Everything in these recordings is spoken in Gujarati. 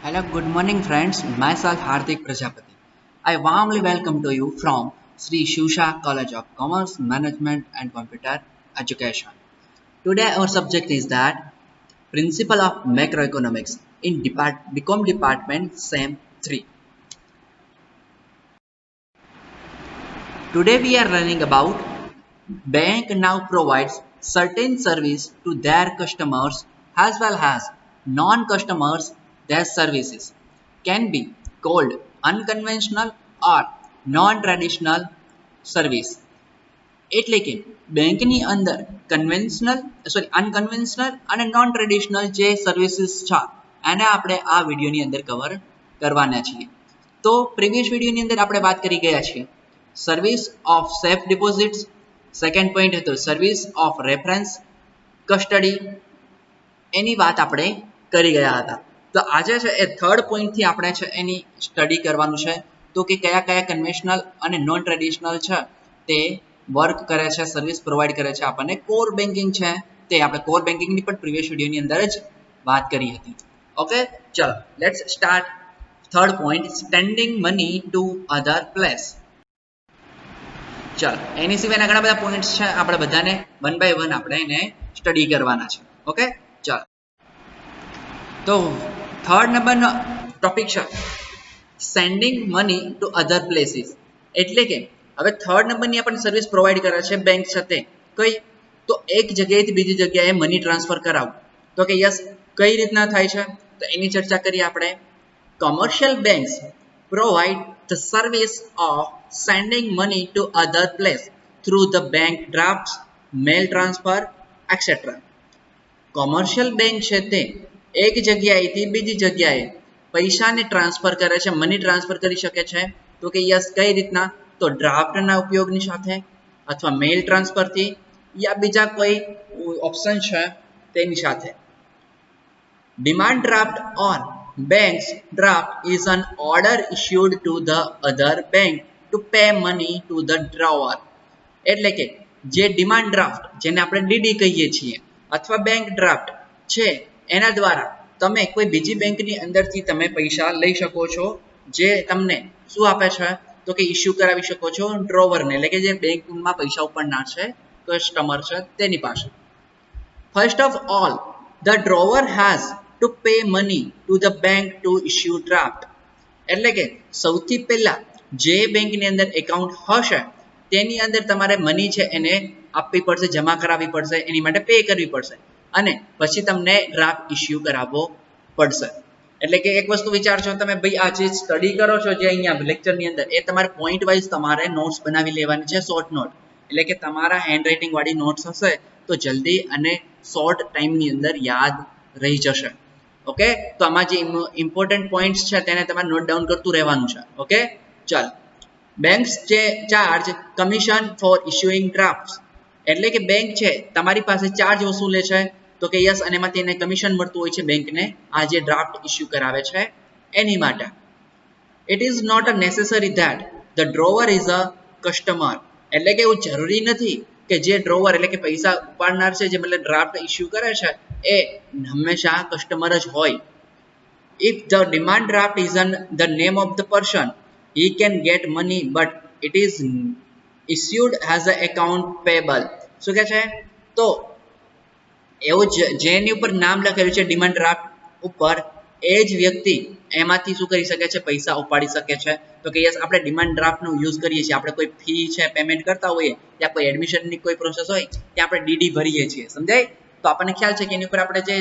Hello, good morning, friends. Myself Hardik Prajapati. I warmly welcome to you from Sri Shusha College of Commerce, Management and Computer Education. Today, our subject is that Principle of Macroeconomics in Become Department SEM 3. Today, we are learning about bank now provides certain service to their customers as well as non-customers. Their services can be called unconventional or non-traditional service. એટલે કે બેંકની અંદર અનકન્વેન્શનલ અને નોન ટ્રેડિશનલ જે સર્વિસીસ છે એને આપણે આ વિડીયોની અંદર કવર કરવાના છીએ. તો પ્રીવિયસ વિડીયોની અંદર આપણે વાત કરી ગયા છીએ service of safe deposits. Second point હતો સર્વિસ ઓફ રેફરન્સ કસ્ટડી. એની વાત આપણે કરી ગયા હતા. તો આજે છે એ થર્ડ પોઈન્ટથી આપણે છે એની સ્ટડી કરવાનું છે. તો કે કયા કયા કન્વેન્શનલ અને નોન ટ્રેડિશનલ છે તે વર્ક કરે છે, સર્વિસ પ્રોવાઈડ કરે છે આપણને. કોર બેન્કિંગ છે તે આપણે કોર બેન્કિંગની પણ પ્રીવિયસ વિડીયોની અંદર જ વાત કરી હતી. ઓકે, ચલો let's start. Third point, sending money to other place. ચાલો એની સિવાયના ઘણા બધા પોઈન્ટ્સ છે, આપણે બધાને વન બાય વન આપણે એને સ્ટડી કરવાના છે. ઓકે, ચાલો તો થર્ડ નંબરનો ટોપિક છે sending money to other places. એટલે કે હવે થર્ડ નંબરની આપણને સર્વિસ પ્રોવાઈડ કરે છે બેંક સાથે. કઈ? તો એક જગ્યાએથી બીજી જગ્યાએ મની ટ્રાન્સફર કરાવવું. તો કે યસ, કઈ રીતના થાય છે તો એની ચર્ચા કરીએ આપણે. Commercial banks provide the service of sending money to other place through the bank drafts, mail transfer, etc. Commercial bank છે તે એક જગ્યાએથી બીજી જગ્યાએ પૈસાને ટ્રાન્સફર કરે છે, મની ટ્રાન્સફર કરી શકે છે. તો કે યસ, કઈ રીતના? તો ડ્રાફ્ટના ઉપયોગની સાથે અથવા મેલ ટ્રાન્સફરથી યા બીજા કોઈ ઓપ્શન છે તેની સાથે. Demand draft or bank's draft is an order issued to the other bank to pay money to the drawer. એટલે કે જે ડિમાન્ડ ડ્રાફ્ટ, જેને આપણે ડીડી કહીએ છીએ, અથવા બેંક ડ્રાફ્ટ છે એના દ્વારા તમે કોઈ બીજી બેંકની અંદરથી તમે પૈસા લઈ શકો છો. જે તમને શું આપે છે તો કે ઇસ્યુ કરાવી શકો છો ડ્રોવરને, એટલે કે જે બેંકમાં પૈસા ઉપડનાર છે કસ્ટમર છે તેની પાસે. First of all, the drawer has to pay money to the bank to issue draft. એટલે કે સૌથી પહેલા જે બેંકની અંદર એકાઉન્ટ હશે તેની અંદર તમારે મની છે એને આપવી પડશે, જમા કરાવવી પડશે, એની માટે પે કરવી પડશે અને પછી તમને ડ્રાફ્ટ ઇસ્યુ કરાવવો પડશે. એટલે કે એક વસ્તુ વિચારશો તમે, ભાઈ આ જે સ્ટડી કરો છો જે અહીંયા લેક્ચરની અંદર, એ તમારે પોઈન્ટ વાઇઝ તમારે નોટ્સ બનાવી લેવાની છે, શોર્ટ નોટ. એટલે કે તમારા હેન્ડ રાઇટિંગ વાળી નોટ્સ હશે તો જલ્દી અને શોર્ટ ટાઈમની અંદર યાદ રહી જશે. ઓકે, તો આમાં જે ઇમ્પોર્ટન્ટ પોઈન્ટ્સ છે તેને તમારે નોટ ડાઉન કરતું રહેવાનું છે. ઓકે, ચાલ. બેંક્સ જે ચાર્જ કમિશન ફોર ઇશ્યુઇંગ ડ્રાફ્ટ. એટલે કે બેંક છે તમારી પાસે ચાર્જ વસૂલે છે. તો કે યસ, અને એમાંથી એને કમિશન મળતું હોય છે બેંકને આ જે ડ્રાફ્ટ ઇસ્યુ કરાવે છે એની માટે. It is not a necessary that the drawer is a customer. એટલે કે એવું જરૂરી નથી કે જે ડ્રોવર એટલે કે પૈસા ઉપાડનાર છે, જે મતલબ ડ્રાફ્ટ ઇસ્યુ કરે છે એ હંમેશા કસ્ટમર જ હોય. If the demand draft is in the name of the person, he can get money but it is issued as an account payable. શું કહે છે? તો એવું જેની ઉપર નામ લખેલું છે ડિમાન્ડ ડ્રાફ્ટ ઉપર, એ જ વ્યક્તિ એમાંથી શું કરી શકે છે? પૈસા ઉપાડી શકે છે. તો કે યસ, આપણે ડિમાન્ડ ડ્રાફ્ટનો યુઝ કરીએ છીએ. આપણે કોઈ ફી છે પેમેન્ટ કરતા હોઈએ, ત્યાં કોઈ એડમિશનની કોઈ પ્રોસેસ હોય ત્યાં આપણે ડીડી ભરીએ છીએ, સમજાય? તો આપણને ખ્યાલ છે કે એની ઉપર આપણે જે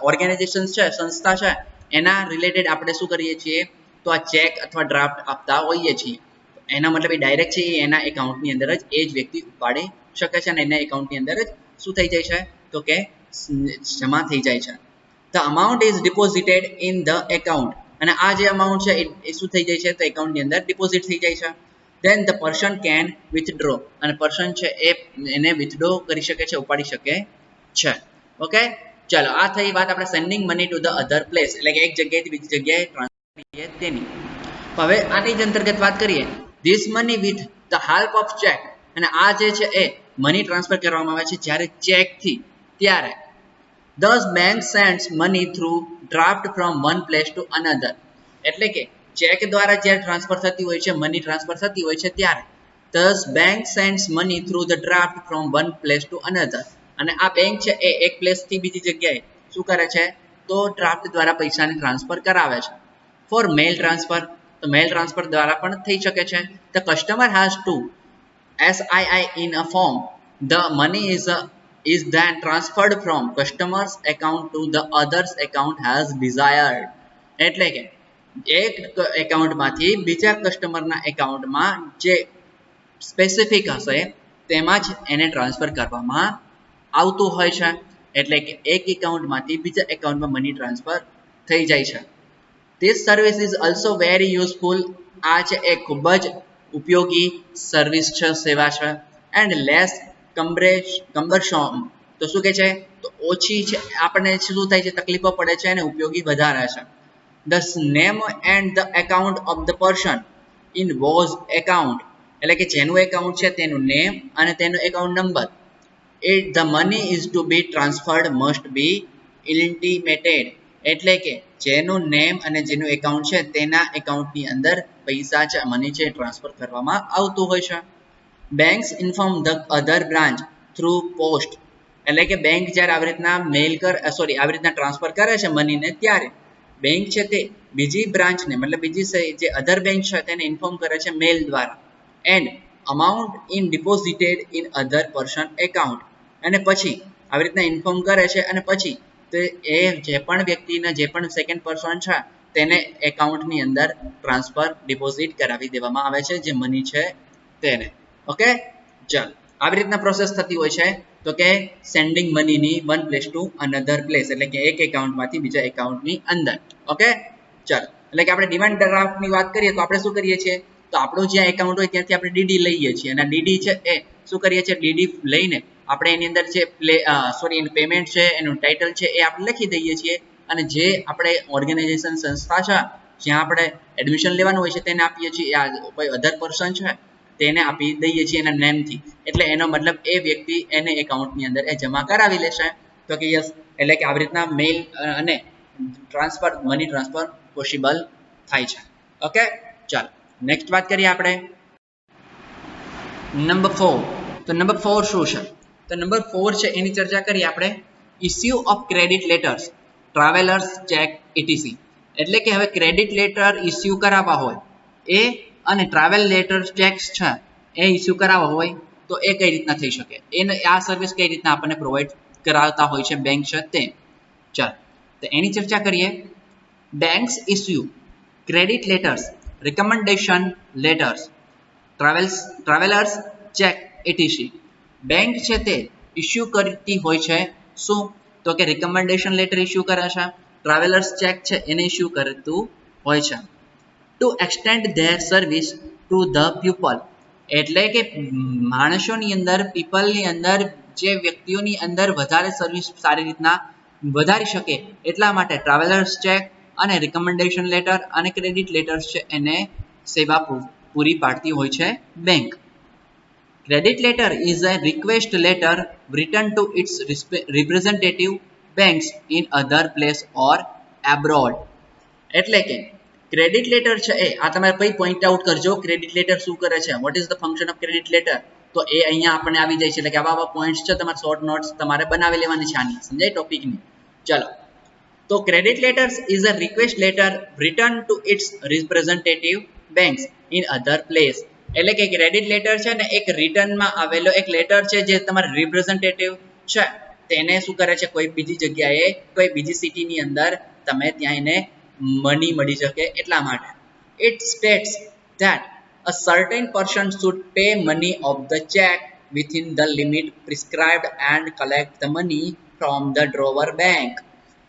ઓર્ગેનાઇઝેશન છે, સંસ્થા છે, એના રિલેટેડ આપણે શું કરીએ છીએ તો આ ચેક અથવા ડ્રાફ્ટ આપતા હોઈએ છીએ. એના મતલબ એ ડાયરેક્ટ છે એના એકાઉન્ટની અંદર જ એ જ વ્યક્તિ ઉપાડી શકે છે અને એના એકાઉન્ટની અંદર જ શું થઈ જાય છે તો કે જમા થઈ જાય છે. The amount is ડિપોઝિટેડ in the account. અને આ જે અમાઉન્ટ છે એ શું થઈ જાય છે તો એકાઉન્ટની અંદર ડિપોઝિટ થઈ જાય છે. Then the person can withdraw. અને પર્સન છે એ એને વિથડ્રો કરી શકે છે, ઉપાડી શકે છે. ઓકે, ચાલો આ થઈ વાત આપણે sending money to the other place, એટલે કે એક જગ્યાએથી બીજી જગ્યાએ ટ્રાન્સફર કરીએ તેની. હવે આની જ અંતર્ગત વાત કરીએ, this money with the help of check. અને આ જે છે એ મની ટ્રાન્સફર કરવામાં આવે છે જ્યારે ચેકથી, ત્યારે Thus bank sends money through draft from one place to another. એટલે કે ચેક દ્વારા જ્યારે ટ્રાન્સફર થતી હોય છે, મની ટ્રાન્સફર થતી હોય છે ત્યારે thus bank sends money through the draft from one place to another. અને આ બેંક છે એ એક પ્લેસ થી બીજી જગ્યાએ શું કરે છે તો ડ્રાફ્ટ દ્વારા પૈસાને ટ્રાન્સફર કરાવે છે. ફોર મેલ ટ્રાન્સફર, તો મેલ ટ્રાન્સફર દ્વારા પણ થઈ શકે છે. The customer has to SII in a form. The money is then transferred from customer's account to the other's account as desired. એટલે કે એક એકાઉન્ટમાંથી બીજા કસ્ટમરના એકાઉન્ટમાં જે સ્પેસિફિક હશે તેમાં જ એને ટ્રાન્સફર કરવામાં આવતું હોય છે. એટલે કે એક એકાઉન્ટમાંથી બીજા એકાઉન્ટમાં મની ટ્રાન્સફર થઈ જાય છે. This service is also very useful. આ છે એ ખૂબ જ ઉપયોગી સર્વિસ છે, સેવા છે. એન્ડ લેસ કમ્બરસોમ, તો શું કહે છે તો ઓછી છે, આપણને શું થાય છે તકલીફો પડે છે અને ઉપયોગી વધારે છે. The name and the account of the person in whose account, એટલે કે જેનું એકાઉન્ટ છે તેનું નેમ અને તેનો account number. The money is to be transferred must be intimated. એટલે કે જેનું નેમ અને જેનું એકાઉન્ટ છે તેના એકાઉન્ટની અંદર પૈસા છે, મની છે ટ્રાન્સફર કરવામાં આવતું હોય છે. Banks inform the other branch through post, એટલે કે બેંક જ્યારે આવી રીતના આવી રીતના ટ્રાન્સફર કરે છે મનીને ત્યારે બેંક છે તે બીજી બ્રાન્ચને મતલબ બીજી જે અધર બેંક છે તેને ઇન્ફોર્મ કરે છે મેલ દ્વારા. And amount in ડિપોઝિટેડ in other person account, અને પછી આવી રીતના ઇન્ફોર્મ કરે છે અને પછી તો એ જે પણ વ્યક્તિને જે પણ સેકન્ડ પર્સન છે તેને એકાઉન્ટની અંદર ટ્રાન્સફર ડિપોઝિટ કરાવી દેવામાં આવે છે જે મની છે તેને. ઓકે, ચાલો આવી રીતના પ્રોસેસ થતી હોય છે તો કે સેન્ડિંગ મનીની one place to another place, એટલે કે એક એકાઉન્ટમાંથી બીજા એકાઉન્ટની અંદર. ઓકે, ચાલો એટલે કે આપણે ડિમાન્ડ ડ્રાફ્ટની વાત કરીએ તો આપણે શું કરીએ છીએ તો આપણું જ્યાં એકાઉન્ટ હોય ત્યાંથી આપણે ડીડી લઈએ છીએ અને ડીડી છે એ શું કરીએ છીએ ડીડી લઈને આપણે એની અંદર જે એનું પેમેન્ટ છે એનું ટાઇટલ છે એ આપણે લખી દઈએ છીએ અને જે આપણે ઓર્ગેનાઇઝેશન સંસ્થા છે જ્યાં આપણે એડમિશન લેવાનું હોય છે તેને આપીએ છીએ, આ કોઈ અધર પર્સન છે તેને આપી દઈએ છીએ એના નેમથી. એટલે એનો મતલબ એ વ્યક્તિ એને એકાઉન્ટની અંદર એ જમા કરાવી લેશે. તો કે યસ, એટલે કે આવી રીતના મેલ અને ટ્રાન્સફર મની ટ્રાન્સફર પોસિબલ થાય છે. ઓકે, ચાલો નેક્સ્ટ વાત કરીએ આપણે નંબર 4. તો નંબર 4 શું છે તો નંબર 4 છે એની ચર્ચા કરીએ આપણે. Issue of credit letters, travellers check etc. એટલે કે હવે ક્રેડિટ લેટર ઇસ્યુ કરાવવા હોય એ અને ટ્રાવેલ લેટર ચેક્સ છે એ ઇસ્યુ કરાવવા હોય તો એ કઈ રીતના થઈ શકે, એને આ સર્વિસ કઈ રીતના આપણને પ્રોવાઈડ કરાવતા હોય છે બેંક છે તે. ચાલો તો એની ચર્ચા કરીએ. Banks issue credit letters, recommendation letters, travellers check ATC. Bank છે તે ઇસ્યુ કરતી હોય છે શું તો કે રિકમેન્ડેશન લેટર ઇસ્યુ કરે છે, ટ્રાવેલર્સ ચેક છે એને ઇસ્યુ કરતું હોય છે. To extend their service to the people, એટલે કે માણસોની અંદર પીપલની અંદર જે વ્યક્તિઓની અંદર વધારે સર્વિસ સારી રીતના વધારી શકે એટલા માટે ટ્રાવેલર્સ ચેક અને રિકમેન્ડેશન લેટર અને ક્રેડિટ લેટર્સ છે એને સેવા પૂરી પાડતી હોય છે bank. Credit letter is a request letter written to its representative banks in other place or abroad. એટલે કે ક્રેડિટ લેટર છે એ આ તમારે કઈ પોઈન્ટ આઉટ કરજો ક્રેડિટ લેટર શું કરે છે, what is the function of credit letter, તો એ અહીંયા આપણને આવી જાય છે. એટલે કે આવા પોઈન્ટ્સ છે તમારે શોર્ટ નોટ્સ તમારે બનાવી લેવાની છે આની, સમજાય ટોપિકની. ચલો તો credit letters is a request letter return to its representative banks in other place. એટલે કે ક્રેડિટ લેટર છે ને એક રિટર્નમાં આવેલો એક લેટર છે જે તમારા રિપ્રેઝેન્ટેટિવ છે તેને શું કરે છે કોઈ બીજી જગ્યાએ કોઈ બીજી સિટીની અંદર તમે ત્યાં એને મની મળી શકે એટલા માટે. It states that a certain person should pay money of the check within the limit prescribed and collect the money from the drawer bank.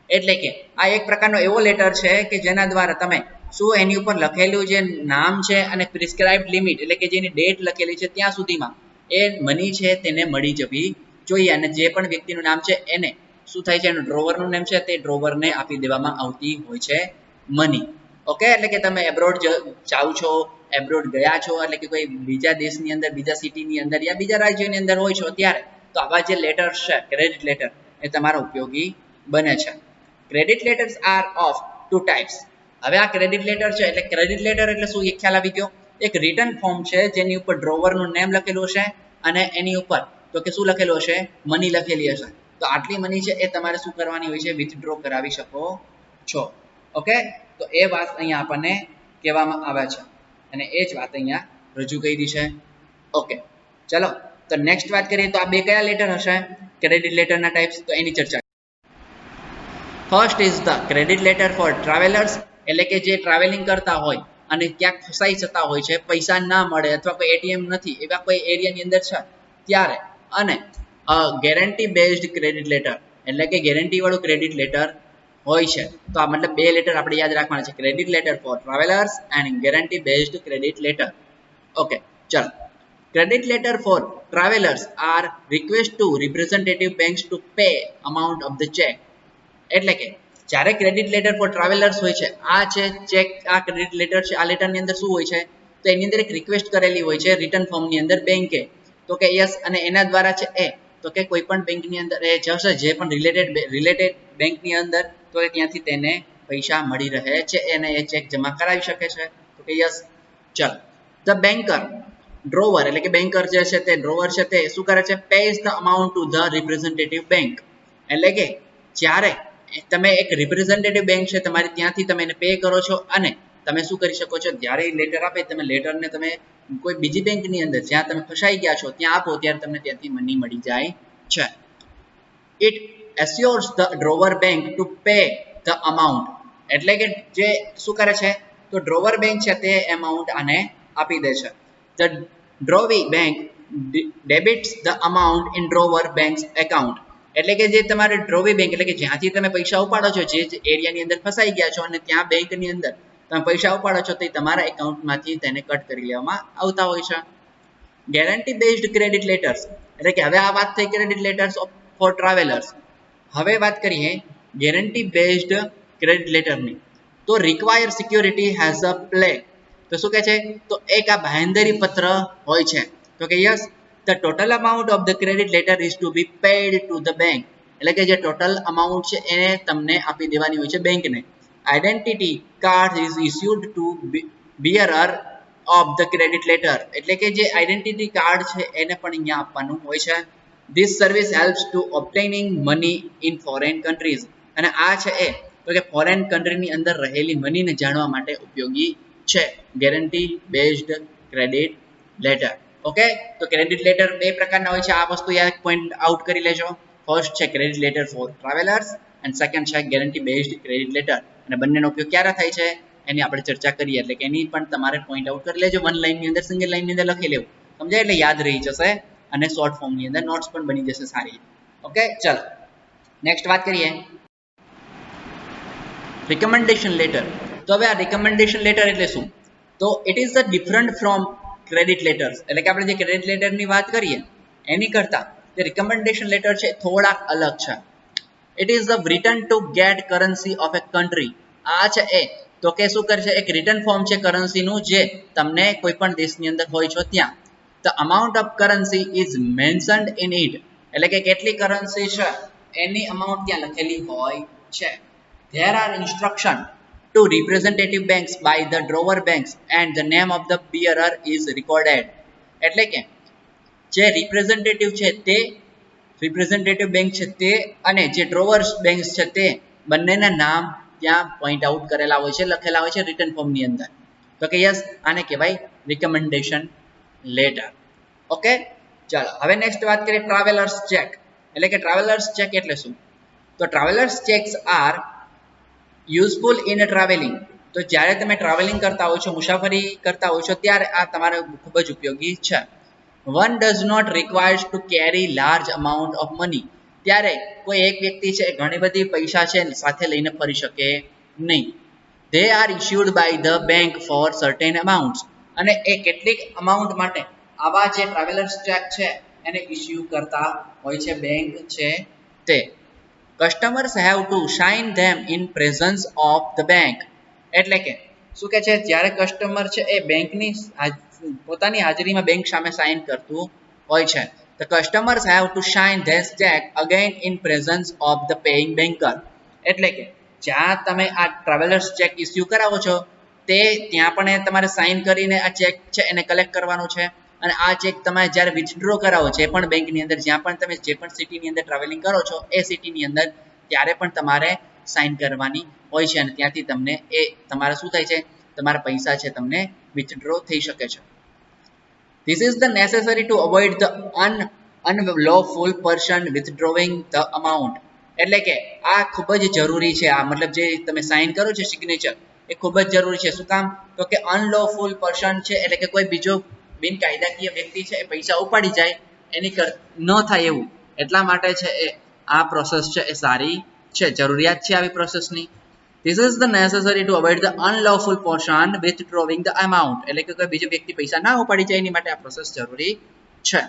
એટલે કે આ એક પ્રકારનો એવો લેટર છે કે જેના દ્વારા તમે શું એની ઉપર લખેલું જે નામ છે અને પ્રિસ્ક્રાઇબ્ડ લિમિટ એટલે કે જેની ડેટ લખેલી છે ત્યાં સુધીમાં એ મની છે તેને મળી જવી જોઈએ અને જે પણ વ્યક્તિનું નામ છે એને શું થાય છે એનું ડ્રોવરનું નામ છે તે ડ્રોવરને આપી દેવામાં આવતી હોય છે મની. ઓકે, એટલે કે તમે એબ્રોડ જાઓ છો, એબ્રોડ ગયા છો એટલે કે કોઈ બીજા દેશની અંદર બીજા સિટીની અંદર યા બીજા રાજ્યની અંદર હોય છો ત્યારે તો આવા જે લેટર્સ છે ક્રેડિટ લેટર એ તમારા ઉપયોગી બને છે. Credit letters are of two types. હવે આ ક્રેડિટ લેટર છે એટલે ક્રેડિટ લેટર એટલે શું, એક ખ્યાલ આવી ગયો. એક રિટર્ન ફોર્મ છે જેની ઉપર ડ્રોવરનું નેમ લખેલું હશે અને એની ઉપર તો કે શું લખેલું હશે, મની લખેલી હશે. તો આટલી મની છે એ તમારે શું કરવાની હોય છે, વિથડ્રો કરાવી શકો છો. ઓકે, તો એ વાત અહીંયા આપણને કહેવામાં આવે છે અને એ જ વાત અહીંયા રજૂ કરી છે. ઓકે ચલો, તો નેક્સ્ટ વાત કરીએ તો આ બે કયા લેટર હશે ક્રેડિટ લેટરના ટાઈપ્સ, તો એની ચર્ચા. First is the credit letter four travellers, એટલે કે જે ટ્રાવેલિંગ કરતા હોય અને ક્યાંક ફસાઈ જતા હોય છે, પૈસા ના મળે અથવા કોઈ એટીએમ નથી એવા કોઈ એરિયાની અંદર છે ત્યારે. અને ગેરંટી બેઝડ ક્રેડિટ લેટર એટલે કે ગેરંટી વાળું ક્રેડિટ લેટર હોય છે. તો આ મતલબ બે લેટર આપણે યાદ રાખવાના છે, credit letter four travellers and guarantee based credit letter. Okay ચલો, credit letter for travelers are request to representative banks to pay amount of the check. એટલે કે જ્યારે ક્રેડિટ લેટર ફોર ટ્રાવેલર્સ હોય છે, આ છે ચેક, આ ક્રેડિટ લેટર છે, આ લેટરની અંદર શું હોય છે, તો એની અંદર એક રિક્વેસ્ટ કરેલી હોય છે રિટર્ન ફોર્મની અંદર બેંકે, તો કે યસ, અને એના દ્વારા છે એ તો કે કોઈ પણ બેંકની અંદર એ જશે જે પણ રિલેટેડ બેંકની અંદર, તો ત્યાંથી તેને પૈસા મળી રહે છે અને એ ચેક જમા કરાવી શકે છે. તો કે યસ. ચલો, ધ બેન્કર ડ્રોવર એટલે કે બેન્કર જે છે તે ડ્રોવર છે તે શું કરે છે, pays the amount to the representative bank. એટલે કે જ્યારે તમે એક રિપ્રેઝેન્ટેટિવ બેંક છે તમારી, ત્યાંથી તમે એને પે કરો છો અને તમે શું કરી શકો છો, જ્યારે લેટર આપે તમે લેટરને તમે કોઈ બીજી બેંકની અંદર જ્યાં તમે ફસાઈ ગયા છો ત્યાં આપો, ત્યારે તમને ત્યાંથી મની મળી જાય છે. It assures the drawer bank to pay the amount, એટલે કે જે શું કરે છે, તો ડ્રોવર બેંક છે તે અમાઉન્ટ આને આપી દે છે. The drawee bank debits the amount in drawer bank's account, એટલે કે જે તમારે ડ્રોવી બેંક એટલે કે જ્યાંથી તમે પૈસા ઉપાડો છો, જે એરિયાની અંદર ફસાઈ ગયા છો અને ત્યાં બેંકની અંદર તમે પૈસા ઉપાડો છો, તો તમારા એકાઉન્ટમાંથી તેને કટ કરી લેવામાં આવતા હોય છે. ગેરંટી બેઝડ ક્રેડિટ લેટર્સ, એટલે કે હવે આ વાત થઈ ક્રેડિટ લેટર્સ ફોર ટ્રાવેલર્સ. હવે વાત કરીએ ગેરંટી બેઝડ ક્રેડિટ લેટરની. તો require security has a play, તો શું કહે છે, તો એક આ બાંહેધરી પત્ર હોય છે. તો કે yes, the total amount of the credit letter is to be paid to the bank, એટલે કે જે ટોટલ અમાઉન્ટ છે એને તમને આપી દેવાની હોય છે બેંકને. Identity card is issued to bearer of the credit letter, એટલે કે જે આઈડેન્ટિટી કાર્ડ છે એને પણ અહીંયા આપવાનું હોય છે. This service helps to obtaining money in foreign countries, અને આ છે એ તો કે ફોરેન કન્ટ્રીની અંદર રહેલી મનીને જાણવા માટે ઉપયોગી છે guarantee based credit letter. Okay, તો ક્રેડિટ લેટર બે પ્રકારના હોય છે, આ વસ્તુ યાદ પોઈન્ટ આઉટ કરી લેજો. ફર્સ્ટ છે credit letter four travellers and second છે ગેરંટી બેઝડ ક્રેડિટ લેટર, અને બંનેનો ઉપયોગ ક્યારે થાય છે એની આપણે ચર્ચા કરીએ, એટલે કે એની પણ તમારે પોઈન્ટ આઉટ કરી લેજો. વન લાઈનની અંદર, સિંગલ લાઈનની અંદર લખી લેવું, સમજાય, એટલે યાદ રહી જશે અને શોર્ટ ફોર્મની અંદર નોટ્સ પણ બની જશે સારી. ઓકે ચલો, નેક્સ્ટ વાત કરીએ રિકમેન્ડેશન લેટર. તો હવે આ રિકમેન્ડેશન લેટર એટલે શું, તો it is the different from credit letters, એટલે કે આપણે જે ક્રેડિટ લેટરની વાત કરીએ એની કરતા જે રિકમેન્ડેશન લેટર છે થોડાક અલગ છે. It is the return to gate currency of A country, આ છે એ તો કે શું કરે છે, એક રિટર્ન ફોર્મ છે કરન્સીનું જે તમને કોઈ પણ દેશની અંદર હોય છો ત્યાં. The amount of currency is mentioned in it, એટલે કે કેટલી કરન્સી છે એની અમાઉન્ટ ત્યાં લખેલી હોય છે. There are instructions to representative banks by the drawer banks and the name of the bearer is recorded, એટલે કે જે રિપ્રેઝેન્ટેટિવ છે તે રિપ્રેઝેન્ટેટિવ બેંક છે તે અને જે ડ્રોવર્સ બેંક છે તે બંનેના નામ ત્યાં પોઈન્ટ આઉટ કરેલા હોય છે, લખેલા હોય છે રિટર્ન ફોર્મની અંદર. તો કે યસ, આને કહેવાય રિકમેન્ડેશન લેટર. ઓકે ચાલો, હવે નેક્સ્ટ વાત કરીએ ટ્રાવેલર્સ ચેક, એટલે કે ટ્રાવેલર્સ ચેક એટલે શું, તો travellers cheques are useful in travelling, તો જ્યારે તમે ટ્રાવેલિંગ કરતા હો છો, મુસાફરી કરતા હો છો ત્યારે આ તમારે ખૂબ જ ઉપયોગી છે. One does not requires to carry large amount of money, ત્યારે કોઈ એક વ્યક્તિ છે ઘણી બધી પૈસા છે સાથે લઈને ફરી શકે નહીં. They are issued by the bank for certain amounts, અને એ કેટલીક અમાઉન્ટ માટે આવા જે ટ્રાવેલર્સ ચેક છે એને ઇસ્યુ કરતા હોય છે બેંક છે તે. Customers have to sign them in presence of the bank, એટલે કે શું કે છે, જ્યારે કસ્ટમર છે એ બેંકની પોતાની હાજરીમાં બેંક સામે સાઇન કરતું હોય છે. The customers have to sign this check again in presence of the paying banker. એટલે કે જ્યાં તમે આ ટ્રાવેલર્સ ચેક ઇસ્યુ કરાવો છો તે ત્યાં પણ તમારે સાઇન કરીને આ ચેક છે એને કલેક્ટ કરવાનો છે અને આ ચેક તમે જ્યારે વિથડ્રો કરાવો જે પણ બેંકની અંદર જ્યાં પણ તમે જે પણ સિટીની અંદર ટ્રાવેલિંગ કરો છો એ સિટીની અંદર ત્યારે પણ તમારે સાઇન કરવાની હોય છે અને ત્યાંથી તમને એ તમારે શું થાય છે તમારા પૈસા છે તમને વિથડ્રો થઈ શકે છે. This is the necessary to avoid the unlawful person withdrawing the amount. એટલે કે આ ખૂબ જ જરૂરી છે આ મતલબ જે તમે સાઇન કરો છો સિગ્નેચર એ ખૂબ જ જરૂરી છે શું કામ તો કે અનલોફુલ પર્સન છે એટલે કે કોઈ બીજો બિનકાયદાકીય વ્યક્તિ છે એ પૈસા ઉપાડી જાય એની ન થાય એવું એટલા માટે છે એ આ પ્રોસેસ છે એ સારી છે જરૂરિયાત છે આવી પ્રોસેસની. This is the necessary to avoid the unlawful person withdrawing the amount. એટલે કે કોઈ બીજો વ્યક્તિ પૈસા ના ઉપાડી જાય એની માટે આ પ્રોસેસ જરૂરી છે.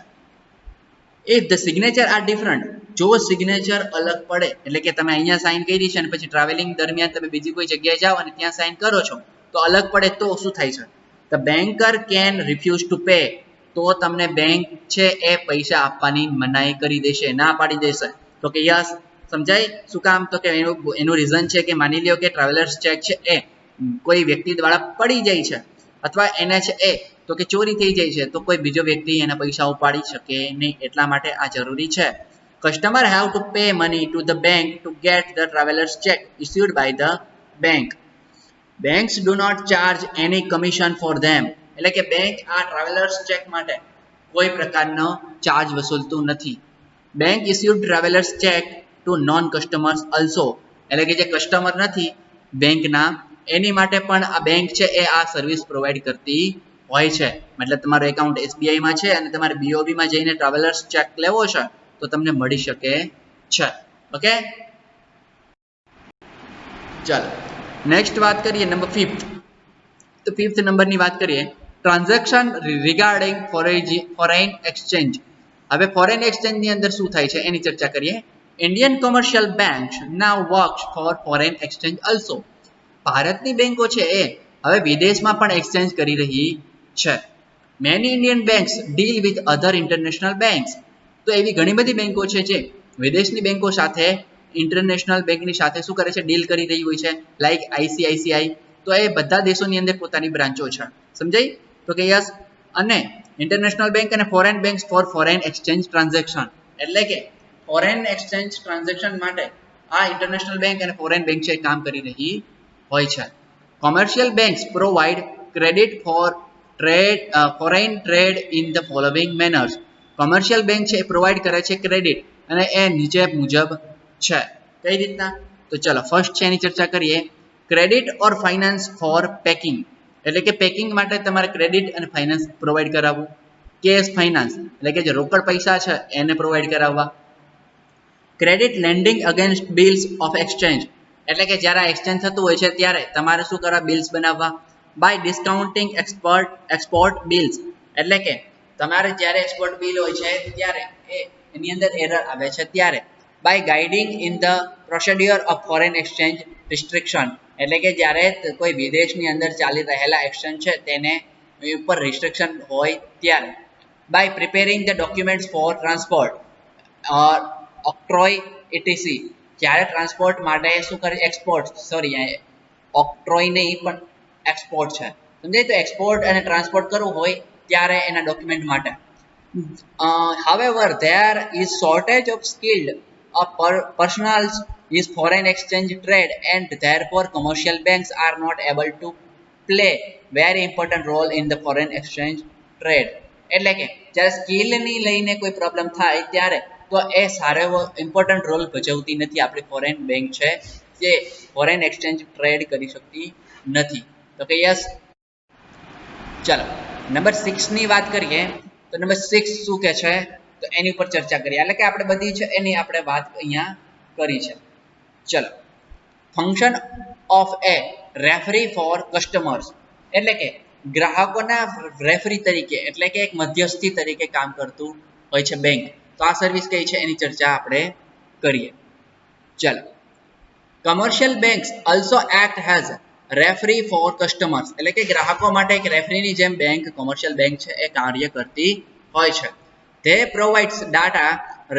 If the signature are different, જો સિગ્નેચર અલગ પડે એટલે કે તમે અહીંયા સાઇન કરી છે અને પછી ટ્રાવેલિંગ દરમિયાન તમે બીજી કોઈ જગ્યાએ જાઓ અને ત્યાં સાઇન કરો છો તો અલગ પડે તો શું થાય છે the banker can refuse to pay. તો તમને બેંક છે એ પૈસા આપવાની મનાઈ કરી દેશે ના પાડી દેશે. તો કે યસ સમજાય શું કામ તો કે એનું રીઝન છે કે માની લ્યો કે ટ્રાવેલર્સ ચેક છે એ કોઈ વ્યક્તિ દ્વારા પડી જાય છે અથવા એને છે એ તો કે ચોરી થઈ જાય છે તો કોઈ બીજો વ્યક્તિ એના પૈસા ઉપાડી શકે નહીં એટલા માટે આ જરૂરી છે. Customer have to pay money to the bank to get the travellers cheque issued by the bank. Banks do not charge any commission for them. એટલે કે બેંક આ ટ્રાવેલર્સ ચેક માટે કોઈ પ્રકારનો ચાર્જ વસૂલતું નથી. Bank issued travellers cheque to non customers also. એટલે કે જે કસ્ટમર નથી બેંકના એની માટે પણ આ બેંક છે એ આ સર્વિસ પ્રોવાઈડ કરતી હોય છે. મતલબ તમારું એકાઉન્ટ એસબીઆઈમાં છે અને તમારે બીઓબીમાં જઈને ટ્રાવેલર્સ ચેક લેવો છે તો તમને મળી શકે છે. ઓકે ચાલો નેક્સ્ટ વાત કરીએ નંબર 5th. તો 5th નંબરની વાત કરીએ ટ્રાન્ઝેક્શન રિગાર્ડિંગ ફોરેન એક્સચેન્જ. હવે ફોરેન એક્સચેન્જની અંદર શું થાય છે એની ચર્ચા કરીએ. Indian commercial banks now works for foreign exchange also. ભારતની બેંકો છે એ હવે વિદેશમાં પણ એક્સચેન્જ કરી રહી છે. Many Indian banks deal with other international banks. તો એવી ઘણી બધી બેંકો છે જે વિદેશની બેંકો સાથે ઇન્ટરનેશનલ બેંકની સાથે શું કરે છે ડીલ કરી રહી હોય છે લાઈક આઈસીઆઈસીઆઈ. તો એ બધા દેશોની અંદર પોતાની બ્રાન્ચો છે સમજાય તો કે યસ. અને ઇન્ટરનેશનલ બેંક અને foreign banks for foreign exchange transaction. એટલે કે ફોરેન એક્સચેન્જ ટ્રાન્ઝેક્શન માટે આ ઇન્ટરનેશનલ બેંક અને ફોરેન બેંક છે કામ કરી રહી હોય છે. Commercial banks provide credit for foreign trade in the following manners. Commercial bank છે એ પ્રોવાઈડ કરે છે ક્રેડિટ અને એ નીચે મુજબ છે. કઈ રીતના તો ચલો ફર્સ્ટ છે એની ચર્ચા કરીએ. ક્રેડિટ ઓર ફાઇનાન્સ ફોર પેકિંગ. એટલે કે પેકિંગ માટે તમારે ક્રેડિટ અને ફાઇનાન્સ પ્રોવાઈડ કરાવવું. કેશ ફાઇનાન્સ એટલે કે જે રોકડ પૈસા છે એને પ્રોવાઈડ કરાવવા. Credit landing against bills of exchange. એટલે કે જ્યારે એક્સચેન્જ થતું હોય છે ત્યારે તમારે શું કરવા બિલ્સ બનાવવા. By discounting export bills. એટલે કે તમારે જ્યારે એક્સપોર્ટ બિલ હોય છે ત્યારે એની અંદર એરર આવે છે ત્યારે. By guiding in the procedure of foreign exchange restriction. એટલે કે જ્યારે કોઈ વિદેશની અંદર ચાલી રહેલા એક્સચેન્જ છે તેને ઉપર રિસ્ટ્રિક્શન હોય ત્યારે. By preparing the documents for transport octroi etc. જ્યારે ટ્રાન્સપોર્ટ માટે શું કરે એક્સપોર્ટ ઓક્ટ્રોય નહીં પણ એક્સપોર્ટ છે સમજાય. તો એક્સપોર્ટ અને ટ્રાન્સપોર્ટ કરવું હોય ત્યારે એના ડોક્યુમેન્ટ માટે. however there is shortage of skilled personnel is foreign exchange trade and therefore commercial banks are not able to play very important role in the foreign exchange trade. એટલે કે જ્યારે સ્કિલની લઈને કોઈ પ્રોબ્લેમ થાય ત્યારે તો એ સારો એવો ઇમ્પોર્ટન્ટ રોલ ભજવતી નથી. આપણી ફોરેન બેંક છે જે ફોરેન એક્સચેન્જ ટ્રેડ કરી શકતી નથી. તો કે યસ. ચાલો નંબર 6 ની વાત કરીએ તો નંબર 6 શું કે છે તો એની ઉપર ચર્ચા કરીએ. એટલે કે આપણે બધી છે એની આપણે વાત અહીંયા કરી છે. ચલો function of a referee for customers. એટલે કે ગ્રાહકોના રેફરી તરીકે એટલે કે એક મધ્યસ્થી તરીકે કામ કરતું હોય છે બેંક. તો આ સર્વિસ કઈ છે એની ચર્ચા આપણે કરીએ. ચલો commercial banks also act has referee for customers. એટલે કે ગ્રાહકો માટે એક રેફરીની જેમ બેંક કોમર્શિયલ બેંક છે એ કાર્ય કરતી હોય છે. they provides data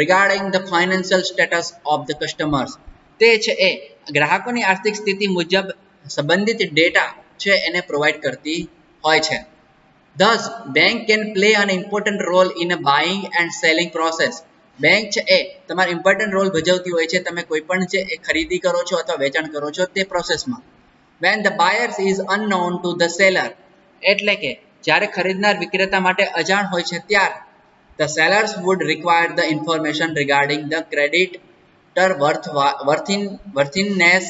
regarding the financial status of the customers. તે છે એ ગ્રાહકોની આર્થિક સ્થિતિ મુજબ સંબંધિત ડેટા છે એને પ્રોવાઈડ કરતી હોય છે. Thus, bank can play an important role in a buying and selling process. Bank છે એ તમારો ઇમ્પોર્ટન્ટ રોલ ભજવતી હોય છે તમે કોઈ પણ જે ખરીદી કરો છો અથવા વેચાણ કરો છો તે પ્રોસેસમાં. When the buyer is unknown to the seller, એટલે કે જ્યારે ખરીદનાર વિક્રેતા માટે અજાણ હોય છે ત્યારે the sellers would require the information regarding the creditor worthiness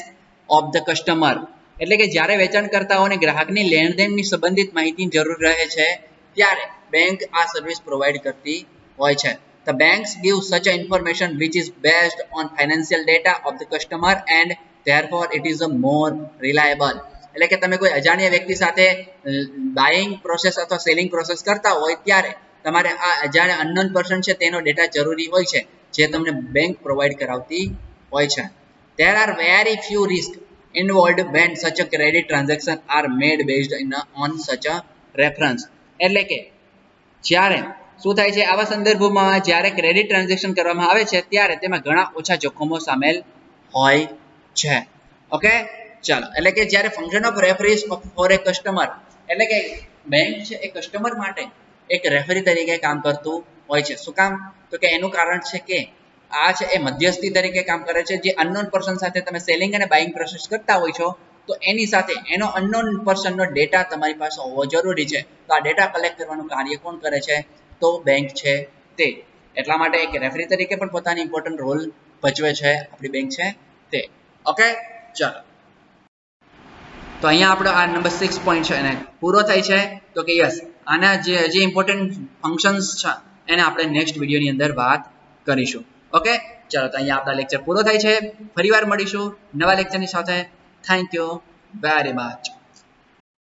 of the customer. એટલે કે જ્યારે વેચાણકર્તાઓને ગ્રાહકની લેણદેણની સંબંધિત માહિતીની જરૂર રહે છે ત્યારે બેંક આ સર્વિસ પ્રોવાઈડ કરતી હોય છે. The banks give such a information which is based on financial data of the customer and therefore it is a more reliable. એટલે કે તમે કોઈ અજાણ્યા વ્યક્તિ સાથે બાઇંગ પ્રોસેસ અથવા સેલિંગ પ્રોસેસ કરતા હોય ત્યારે તમારે આ અજાણ્યા અનનોન પર્સન છે તેનો ડેટા જરૂરી હોય છે જે તમને બેંક પ્રોવાઈડ કરાવતી હોય છે. There are very few risks involved when such a credit transaction are made based on such a reference. એટલે કે જ્યારે શું થાય છે આવા સંદર્ભોમાં જ્યારે ક્રેડિટ ટ્રાન્ઝેક્શન કરવામાં આવે છે ત્યારે તેમાં ઘણા ઓછા જોખમો સામેલ હોય છે. ઓકે ચાલો એટલે કે જ્યારે function of referees for a customer એટલે કે બેંક છે એ કસ્ટમર માટે એક રેફરી તરીકે કામ કરતું હોય છે. શું કામ? તો કે એનું કારણ છે કે આ છે એ મધ્યસ્થી તરીકે કામ કરે છે. જે અનનોન પર્સન સાથે તમે સેલિંગ અને બાઇંગ પ્રોસેસ કરતા હોય છો તો એની સાથે એનો અનનોન પર્સનનો ડેટા તમારી પાસે હોવો જરૂરી છે. તો આ ડેટા કલેક્ટ કરવાનું કાર્ય કોણ કરે છે? તો બેંક છે તે. એટલા માટે એક રેફરી તરીકે પણ પોતાની ઇમ્પોર્ટન્ટ રોલ ભજવે છે આપણી બેંક છે તે. ઓકે ચાલો તો અહીંયા આપણો આ નંબર 6 પોઈન્ટ છે એને પૂરો થાય છે. તો કે યસ આના જે ઇમ્પોર્ટન્ટ ફંક્શન્સ છે એને આપણે નેક્સ્ટ વિડીયોની અંદર વાત કરીશું. ઓકે ચાલો તો અહીંયા આપણા લેક્ચર પૂરો થાય છે. ફરીવાર મળીશું નવા લેક્ચરની સાથે. Thank you very much.